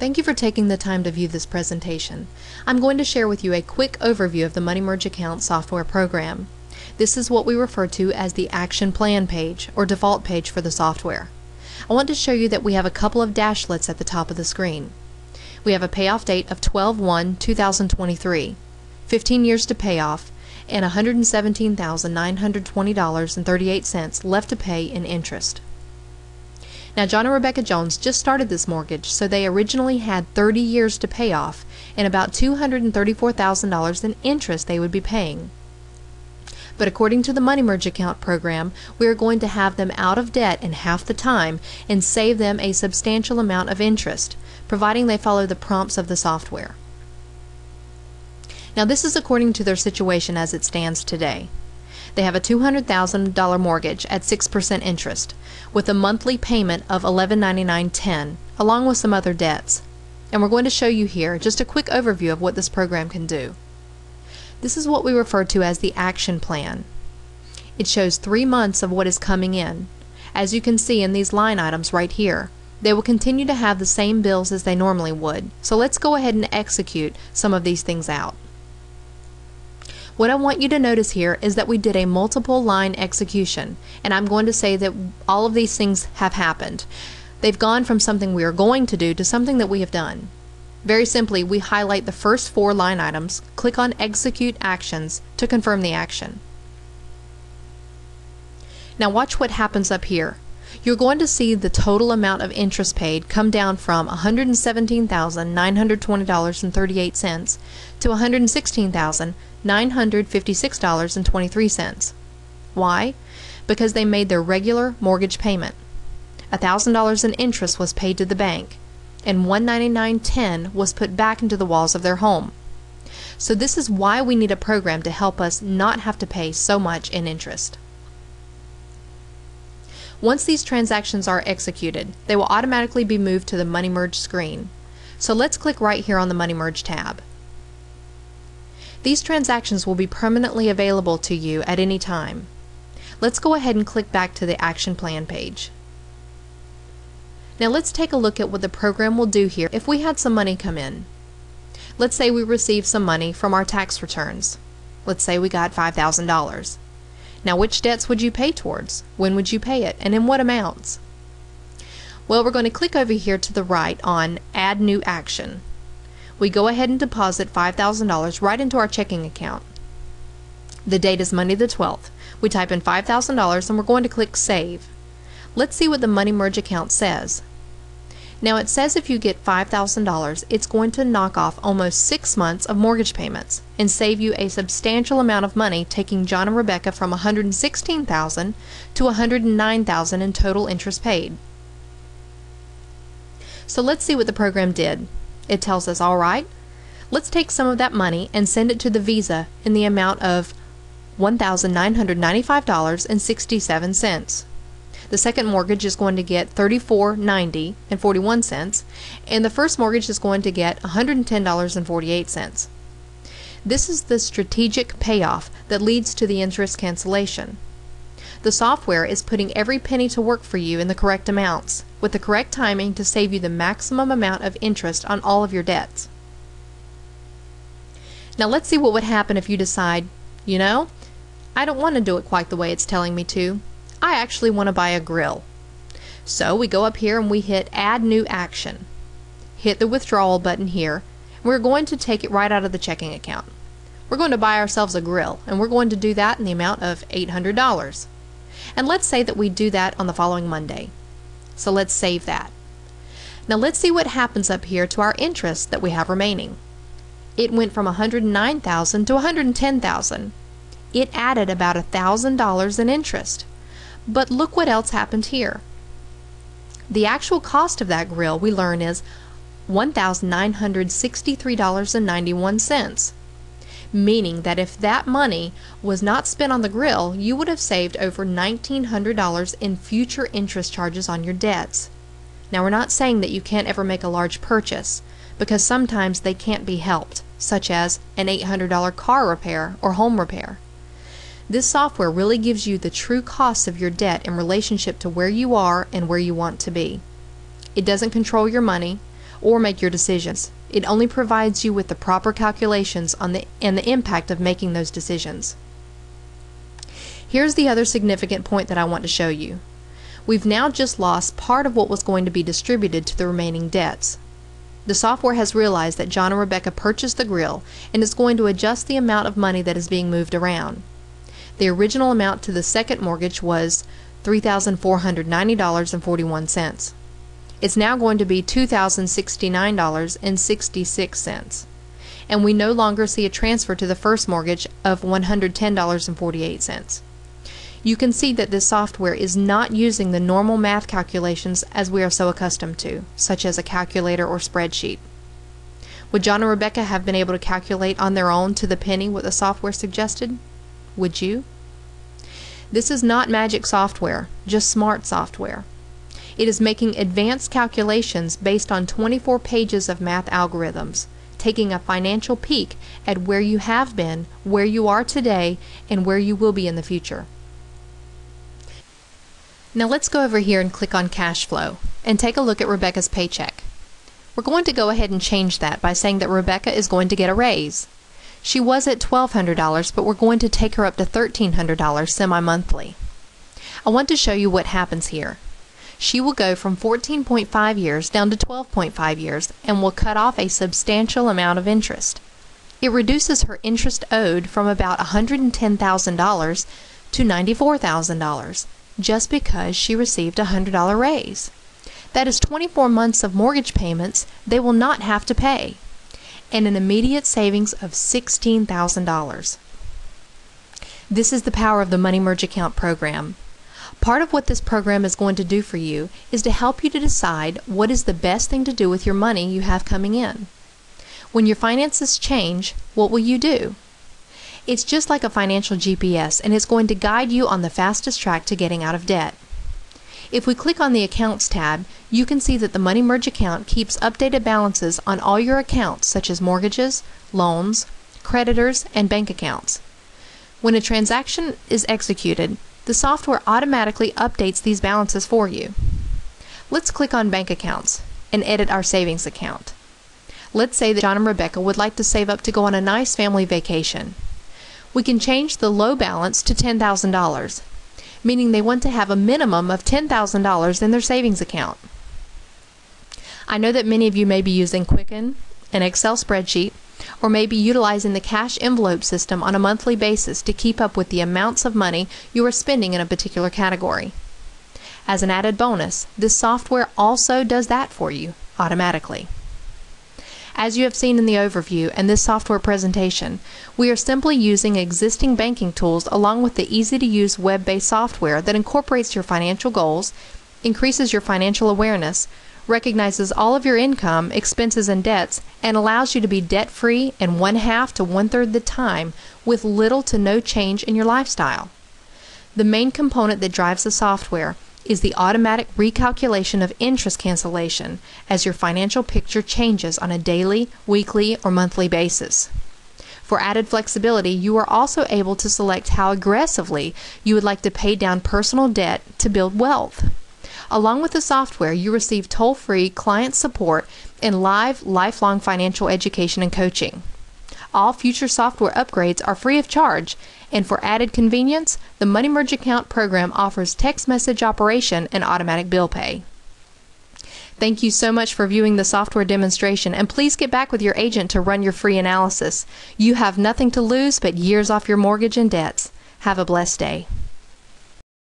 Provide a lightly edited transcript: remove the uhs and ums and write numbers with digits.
Thank you for taking the time to view this presentation. I'm going to share with you a quick overview of the MoneyMerge Account software program. This is what we refer to as the Action Plan page, or default page for the software. I want to show you that we have a couple of dashlets at the top of the screen. We have a payoff date of 12/1/2023, 15 years to pay off, and $117,920.38 left to pay in interest. Now, John and Rebecca Jones just started this mortgage, so they originally had 30 years to pay off and about $234,000 in interest they would be paying. But according to the MoneyMerge Account program, we are going to have them out of debt in half the time and save them a substantial amount of interest, providing they follow the prompts of the software. Now, this is according to their situation as it stands today. They have a $200,000 mortgage at 6% interest, with a monthly payment of $1199.10, along with some other debts. And we're going to show you here just a quick overview of what this program can do. This is what we refer to as the action plan. It shows 3 months of what is coming in. As you can see in these line items right here, they will continue to have the same bills as they normally would. So let's go ahead and execute some of these things out. What I want you to notice here is that we did a multiple line execution, and I'm going to say that all of these things have happened. They've gone from something we are going to do to something that we have done. Very simply, we highlight the first 4 line items, click on Execute Actions to confirm the action. Now watch what happens up here. You're going to see the total amount of interest paid come down from $117,920.38 to $116,956.23. Why? Because they made their regular mortgage payment. $1,000 in interest was paid to the bank, and $199.10 was put back into the walls of their home. So this is why we need a program to help us not have to pay so much in interest. Once these transactions are executed, they will automatically be moved to the MoneyMerge screen. So let's click right here on the MoneyMerge tab. These transactions will be permanently available to you at any time. Let's go ahead and click back to the Action Plan page. Now let's take a look at what the program will do here if we had some money come in. Let's say we received some money from our tax returns. Let's say we got $5,000. Now, which debts would you pay towards? When would you pay it? And in what amounts? Well, we're going to click over here to the right on Add New Action. We go ahead and deposit $5,000 right into our checking account. The date is Monday the 12th. We type in $5,000 and we're going to click Save. Let's see what the MoneyMerge account says. Now, it says if you get $5,000, it's going to knock off almost 6 months of mortgage payments and save you a substantial amount of money, taking John and Rebecca from $116,000 to $109,000 in total interest paid. So let's see what the program did. It tells us, all right, let's take some of that money and send it to the Visa in the amount of $1,995.67. The second mortgage is going to get $34.90.41, and the first mortgage is going to get $110.48. This is the strategic payoff that leads to the interest cancellation. The software is putting every penny to work for you in the correct amounts, with the correct timing to save you the maximum amount of interest on all of your debts. Now let's see what would happen if you decide, you know, I don't want to do it quite the way it's telling me to. I actually want to buy a grill. So we go up here and we hit Add New Action. Hit the withdrawal button here. We're going to take it right out of the checking account. We're going to buy ourselves a grill, and we're going to do that in the amount of $800. And let's say that we do that on the following Monday. So let's save that. Now let's see what happens up here to our interest that we have remaining. It went from $109,000 to $110,000. It added about $1,000 in interest. But look what else happened here. The actual cost of that grill, we learn, is $1,963.91, meaning that if that money was not spent on the grill, you would have saved over $1,900 in future interest charges on your debts. Now, we're not saying that you can't ever make a large purchase, because sometimes they can't be helped, such as an $800 car repair or home repair. This software really gives you the true costs of your debt in relationship to where you are and where you want to be. It doesn't control your money or make your decisions. It only provides you with the proper calculations on the impact of making those decisions. Here's the other significant point that I want to show you. We've now just lost part of what was going to be distributed to the remaining debts. The software has realized that John and Rebecca purchased the grill and is going to adjust the amount of money that is being moved around. The original amount to the second mortgage was $3,490.41. It's now going to be $2,069.66. And we no longer see a transfer to the first mortgage of $110.48. You can see that this software is not using the normal math calculations as we are so accustomed to, such as a calculator or spreadsheet. Would John and Rebecca have been able to calculate on their own to the penny what the software suggested? Would you? This is not magic software, just smart software. It is making advanced calculations based on 24 pages of math algorithms, taking a financial peek at where you have been, where you are today, and where you will be in the future. Now let's go over here and click on cash flow and take a look at Rebecca's paycheck. We're going to go ahead and change that by saying that Rebecca is going to get a raise. She was at $1,200, but we're going to take her up to $1,300 semi-monthly. I want to show you what happens here. She will go from 14.5 years down to 12.5 years and will cut off a substantial amount of interest. It reduces her interest owed from about $110,000 to $94,000. Just because she received a $100 raise. That is 24 months of mortgage payments they will not have to pay, and an immediate savings of $16,000. This is the power of the Money Merge Account program. Part of what this program is going to do for you is to help you to decide what is the best thing to do with your money you have coming in. When your finances change, what will you do? It's just like a financial GPS, and it's going to guide you on the fastest track to getting out of debt. If we click on the Accounts tab, you can see that the Money Merge account keeps updated balances on all your accounts such as mortgages, loans, creditors, and bank accounts. When a transaction is executed, the software automatically updates these balances for you. Let's click on Bank Accounts and edit our savings account. Let's say that John and Rebecca would like to save up to go on a nice family vacation. We can change the low balance to $10,000, meaning they want to have a minimum of $10,000 in their savings account. I know that many of you may be using Quicken, an Excel spreadsheet, or may be utilizing the cash envelope system on a monthly basis to keep up with the amounts of money you are spending in a particular category. As an added bonus, this software also does that for you automatically. As you have seen in the overview and this software presentation, we are simply using existing banking tools along with the easy-to-use web-based software that incorporates your financial goals, increases your financial awareness, recognizes all of your income, expenses, and debts, and allows you to be debt-free in 1/2 to 1/3 the time with little to no change in your lifestyle. The main component that drives the software is the automatic recalculation of interest cancellation as your financial picture changes on a daily, weekly, or monthly basis. For added flexibility, you are also able to select how aggressively you would like to pay down personal debt to build wealth. Along with the software, you receive toll-free client support and live, lifelong financial education and coaching. All future software upgrades are free of charge, and for added convenience, the Money Merge Account program offers text message operation and automatic bill pay. Thank you so much for viewing the software demonstration, and please get back with your agent to run your free analysis. You have nothing to lose but years off your mortgage and debts. Have a blessed day.